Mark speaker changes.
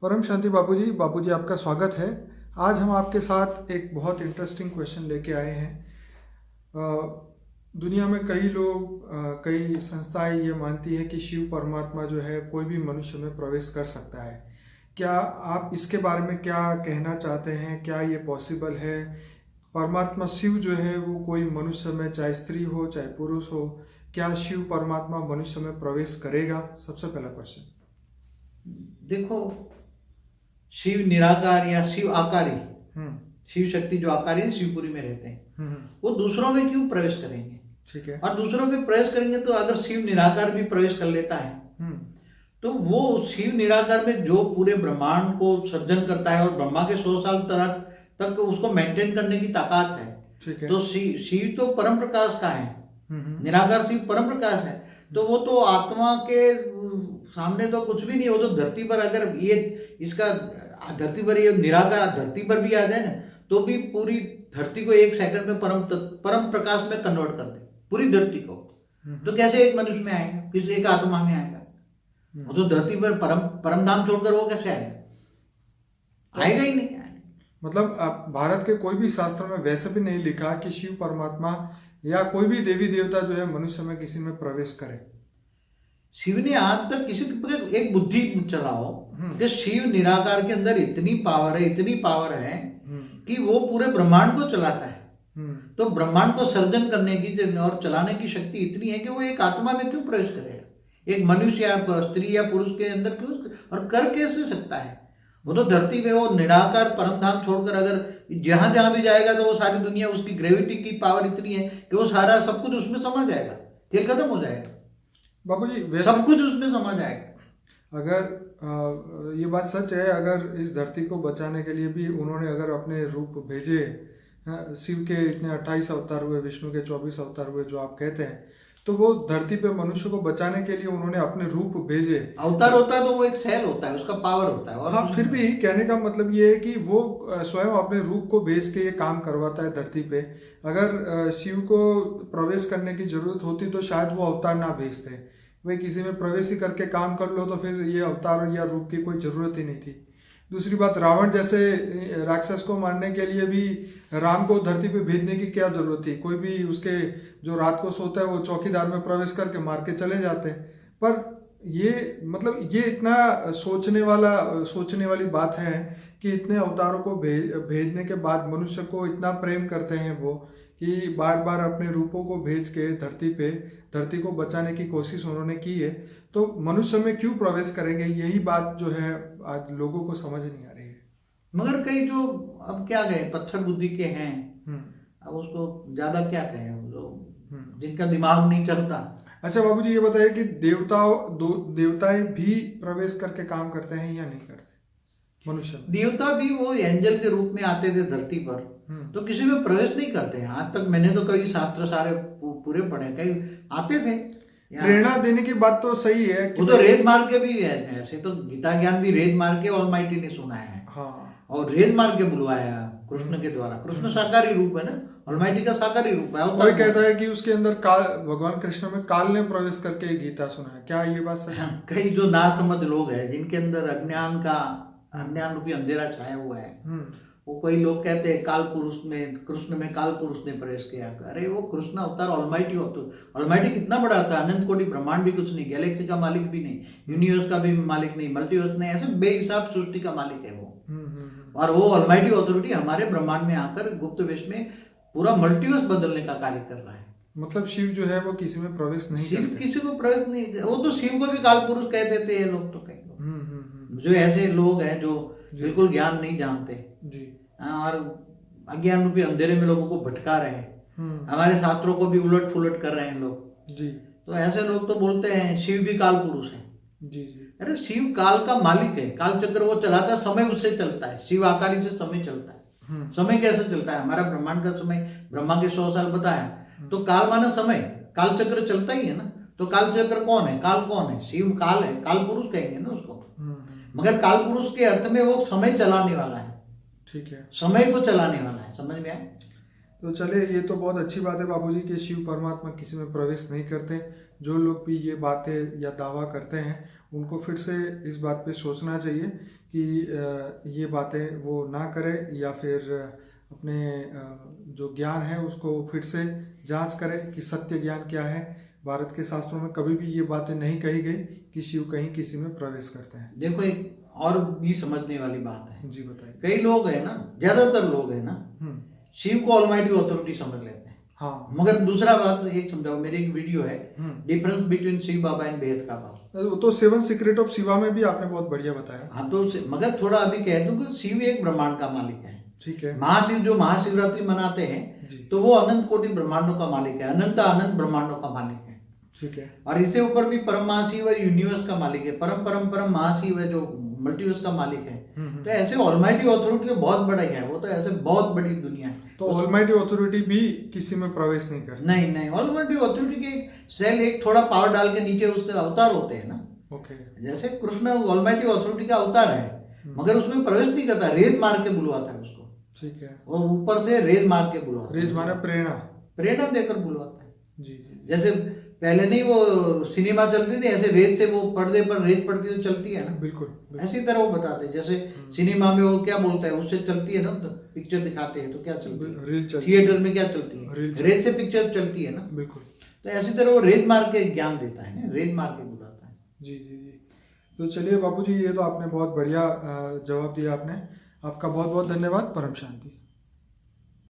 Speaker 1: परम शांति बाबूजी। बाबूजी आपका स्वागत है। आज हम आपके साथ एक बहुत इंटरेस्टिंग क्वेश्चन लेके आए हैं। दुनिया में कई लोग कई संस्थाएं ये मानती है कि शिव परमात्मा जो है कोई भी मनुष्य में प्रवेश कर सकता है। क्या आप इसके बारे में क्या कहना चाहते हैं? क्या ये पॉसिबल है? परमात्मा शिव जो है वो कोई मनुष्य में, चाहे स्त्री हो चाहे पुरुष हो, क्या शिव परमात्मा मनुष्य में प्रवेश करेगा? सबसे पहला क्वेश्चन।
Speaker 2: देखो, शिव निराकार या शिव आकारी, शिव शक्ति जो आकारी शिवपुरी में रहते हैं, वो दूसरों में क्यों प्रवेश करेंगे?
Speaker 1: ठीक है।
Speaker 2: और दूसरों में प्रवेश करेंगे तो अगर शिव निराकार भी प्रवेश कर लेता है तो वो शिव निराकार में जो पूरे ब्रह्मांड को सर्जन करता है और ब्रह्मा के 100 साल तक उसको मेंटेन करने की ताकत है।
Speaker 1: ठीक है।
Speaker 2: तो शिव तो परम प्रकाश का है, निराकार शिव परम प्रकाश है। तो वो तो आत्मा के सामने तो कुछ भी नहीं। वो तो धरती पर अगर ये इसका धरती पर ये निराकार धरती पर भी आ जाए ना तो भी पूरी धरती को एक सेकंड में परम प्रकाश में कन्वर्ट कर दे, पूरी धरती को। तो कैसे एक मनुष्य में आएगा, किस एक आत्मा में आएगा? वो तो धरती पर परम धाम छोड़कर वो कैसे आएगा? आएगा ही नहीं।
Speaker 1: मतलब भारत के कोई भी शास्त्र में वैसे भी नहीं लिखा कि शिव परमात्मा या कोई भी देवी देवता जो है मनुष्य में किसी में प्रवेश करे।
Speaker 2: शिव ने आज तक किसी एक बुद्धि चलाओ कि शिव निराकार के अंदर इतनी पावर है कि वो पूरे ब्रह्मांड को चलाता है। तो ब्रह्मांड को सर्जन करने की और चलाने की शक्ति इतनी है कि वो एक आत्मा में क्यों प्रवेश करेगा? एक मनुष्य या स्त्री या पुरुष के अंदर क्यों, और कर कैसे सकता है? वो तो धरती पे वो निराकार परम धाम छोड़कर अगर जहां जहां भी जाएगा तो वो सारी दुनिया, उसकी ग्रेविटी की पावर इतनी है कि वो सारा सब कुछ उसमें समा जाएगा, ये खत्म हो जाएगा
Speaker 1: बाबूजी।
Speaker 2: सब कुछ उसमें समा जाएगा।
Speaker 1: अगर ये बात सच है, अगर इस धरती को बचाने के लिए भी उन्होंने अगर अपने रूप भेजे, शिव के इतने 28 अवतार हुए, विष्णु के 24 अवतार हुए जो आप कहते हैं, तो वो धरती पे मनुष्य को बचाने के लिए उन्होंने अपने रूप भेजे।
Speaker 2: अवतार होता है तो वो एक सेल होता है, उसका पावर होता है। और
Speaker 1: हाँ, फिर भी कहने का मतलब ये है कि वो स्वयं अपने रूप को भेज के ये काम करवाता है धरती पे। अगर शिव को प्रवेश करने की जरूरत होती तो शायद वो अवतार ना भेजते। भाई किसी में प्रवेश ही करके काम कर लो तो फिर ये अवतार या रूप की कोई जरूरत ही नहीं थी। दूसरी बात, रावण जैसे राक्षस को मारने के लिए भी राम को धरती पे भेजने की क्या जरूरत थी? कोई भी उसके जो रात को सोता है वो चौकीदार में प्रवेश करके मार के चले जाते हैं। पर ये मतलब ये इतना सोचने वाली बात है कि इतने अवतारों को भेजने के बाद मनुष्य को इतना प्रेम करते हैं वो कि बार बार अपने रूपों को भेज के धरती को बचाने की कोशिश उन्होंने की है। तो मनुष्य में क्यों प्रवेश करेंगे? यही बात जो है आज लोगों को समझ नहीं आ रही है।
Speaker 2: मगर कई जो अब क्या कहें, पत्थर बुद्धि के हैं, अब उसको ज्यादा क्या कहें, जो जिनका दिमाग नहीं चलता।
Speaker 1: अच्छा बाबूजी, ये बताइए कि देवताएं भी प्रवेश करके काम करते हैं या नहीं करते? मनुष्य
Speaker 2: देवता भी वो एंजल के रूप में आते थे धरती पर, तो किसी में प्रवेश नहीं करते हैं। आज तक मैंने तो कई शास्त्र सारे पूरे पढ़े, कई आते थे।
Speaker 1: प्रेरणा देने की बात तो सही है कि
Speaker 2: वो तो रेत मार के भी है। ऐसे तो गीता ज्ञान भी रेत मार के ऑलमाइटी ने सुनाया है।
Speaker 1: हाँ।
Speaker 2: और रेत मार के बुलवाया कृष्ण के द्वारा। कृष्ण साकारी रूप है ना, ऑलमाइटी का साकारी रूप है।
Speaker 1: कोई कहता है कि उसके अंदर काल, भगवान कृष्ण में काल ने प्रवेश करके गीता सुना है। क्या ये बात सही है?
Speaker 2: कई जो नासमझ लोग हैं जिनके अंदर अज्ञान रूपी अंधेरा छाया हुआ है, वो कई लोग कहते हैं काल पुरुष में, कृष्ण में काल पुरुष ने प्रवेश किया। अरे वो कृष्ण अवतार ऑलमाइटी होता। ऑलमाइटी कितना बड़ा होता है? अनंत कोटि ब्रह्मांड भी कुछ नहीं, गैलेक्सी का मालिक भी नहीं, यूनिवर्स का भी मालिक नहीं, मल्टीवर्स नहीं, ऐसे बेहिसाब सृष्टि का मालिक है वो। और वो ऑलमाइटी ऑथोरिटी हमारे ब्रह्मांड में आकर गुप्त वेश में पूरा मल्टीवर्स बदलने का कार्य कर रहा है।
Speaker 1: मतलब शिव जो है वो किसी में प्रवेश नहीं
Speaker 2: शिव
Speaker 1: करते।
Speaker 2: किसी को प्रवेश नहीं। वो तो शिव को भी काल पुरुष कह देते हैं लोग। तो कई लोग जो ऐसे लोग हैं जो बिल्कुल ज्ञान नहीं जानते जी, और अज्ञान रूपी अंधेरे में लोगों को भटका रहे हैं, हमारे शास्त्रों को भी उलट फुलट कर रहे हैं लोग जी। तो ऐसे लोग तो बोलते हैं शिव भी काल पुरुष है जी जी। अरे शिव काल का मालिक है, काल चक्र वो चलाता है, समय उससे चलता है। शिव आकारी से समय चलता है। समय कैसे चलता है? हमारा ब्रह्मांड का समय ब्रह्मा के 100 साल बताया, तो काल माना समय, काल चक्र चलता ही है ना। तो काल चक्र कौन है? काल कौन है? शिव काल है, काल पुरुष कहेंगे ना उसको। मगर काल पुरुष के अर्थ में वो समय चलाने वाला है। ठीक है, समय को चलाने वाला है। समझ में आया?
Speaker 1: तो चलिए, ये तो बहुत अच्छी बात है बाबूजी कि शिव परमात्मा किसी में प्रवेश नहीं करते। जो लोग भी ये बातें या दावा करते हैं उनको फिर से इस बात पे सोचना चाहिए कि ये बातें वो ना करें, या फिर अपने जो ज्ञान है उसको फिर से जांच करें कि सत्य ज्ञान क्या है। भारत के शास्त्रों में कभी भी ये बातें नहीं कही गई कि शिव कहीं किसी में प्रवेश करते हैं।
Speaker 2: देखो एक और भी समझने वाली बात है।
Speaker 1: जी बताइए।
Speaker 2: कई लोग है ना, ज्यादातर लोग है ना, शिव को ऑलमाइटी अथॉरिटी समझ लेते हैं।
Speaker 1: हाँ।
Speaker 2: मगर दूसरा बात एक समझाओ, मेरी एक वीडियो है difference between Shiv Baba and बेहद का बाबा,
Speaker 1: वो तो 7 सीक्रेट ऑफ शिवा में भी आपने बहुत बढ़िया बताया।
Speaker 2: हाँ तो मगर थोड़ा अभी कह दूं कि शिव एक ब्रह्मांड का मालिक है।
Speaker 1: ठीक है।
Speaker 2: महाशिव जो महाशिवरात्रि मनाते हैं तो वो अनंत कोटि ब्रह्मांडों का मालिक है, अनंत अनंत ब्रह्मांडों का मालिक है।
Speaker 1: ठीक है।
Speaker 2: और इससे ऊपर भी परम महाशिव है, यूनिवर्स का मालिक है, परम परम परम महाशिव है जो मल्टीवर्स का मालिक है। तो ऐसे ऑलमाइटी अथॉरिटी तो बहुत बड़ा है, वो तो ऐसे बहुत बड़ी दुनिया है।
Speaker 1: तो ऑलमाइटी अथॉरिटी भी किसी में प्रवेश नहीं करती?
Speaker 2: नहीं, ऑलमाइटी अथॉरिटी के सेल एक थोड़ा पावर डाल के नीचे उसके अवतार होते हैं ना।
Speaker 1: ओके।
Speaker 2: जैसे कृष्ण ऑलमाइटी अथॉरिटी का अवतार है, मगर उसमें प्रवेश नहीं करता, रेज मार के बुलवाता है उसको।
Speaker 1: ठीक है।
Speaker 2: वो ऊपर से रेज मार के बुलवाता है।
Speaker 1: रेज माने
Speaker 2: प्रेरणा देकर बुलवाता है।
Speaker 1: जी जी।
Speaker 2: जैसे पहले नहीं वो सिनेमा चलती थी, ऐसे रेत से वो पर्दे पर रेत पड़ती तो चलती है ना,
Speaker 1: बिल्कुल।
Speaker 2: ऐसी तरह वो बताते हैं। जैसे सिनेमा में वो क्या बोलता है, उससे चलती है ना, तो पिक्चर दिखाते हैं तो क्या चलती है, थिएटर में क्या चलती है, रेत से पिक्चर चलती है ना।
Speaker 1: बिल्कुल।
Speaker 2: तो ऐसी तरह वो रेत मार के ज्ञान देता है ना, रेत मार के बुलाता है।
Speaker 1: जी जी जी। तो चलिए बापू जी, ये तो आपने बहुत बढ़िया जवाब दिया आपने। आपका बहुत बहुत धन्यवाद। परम शांति।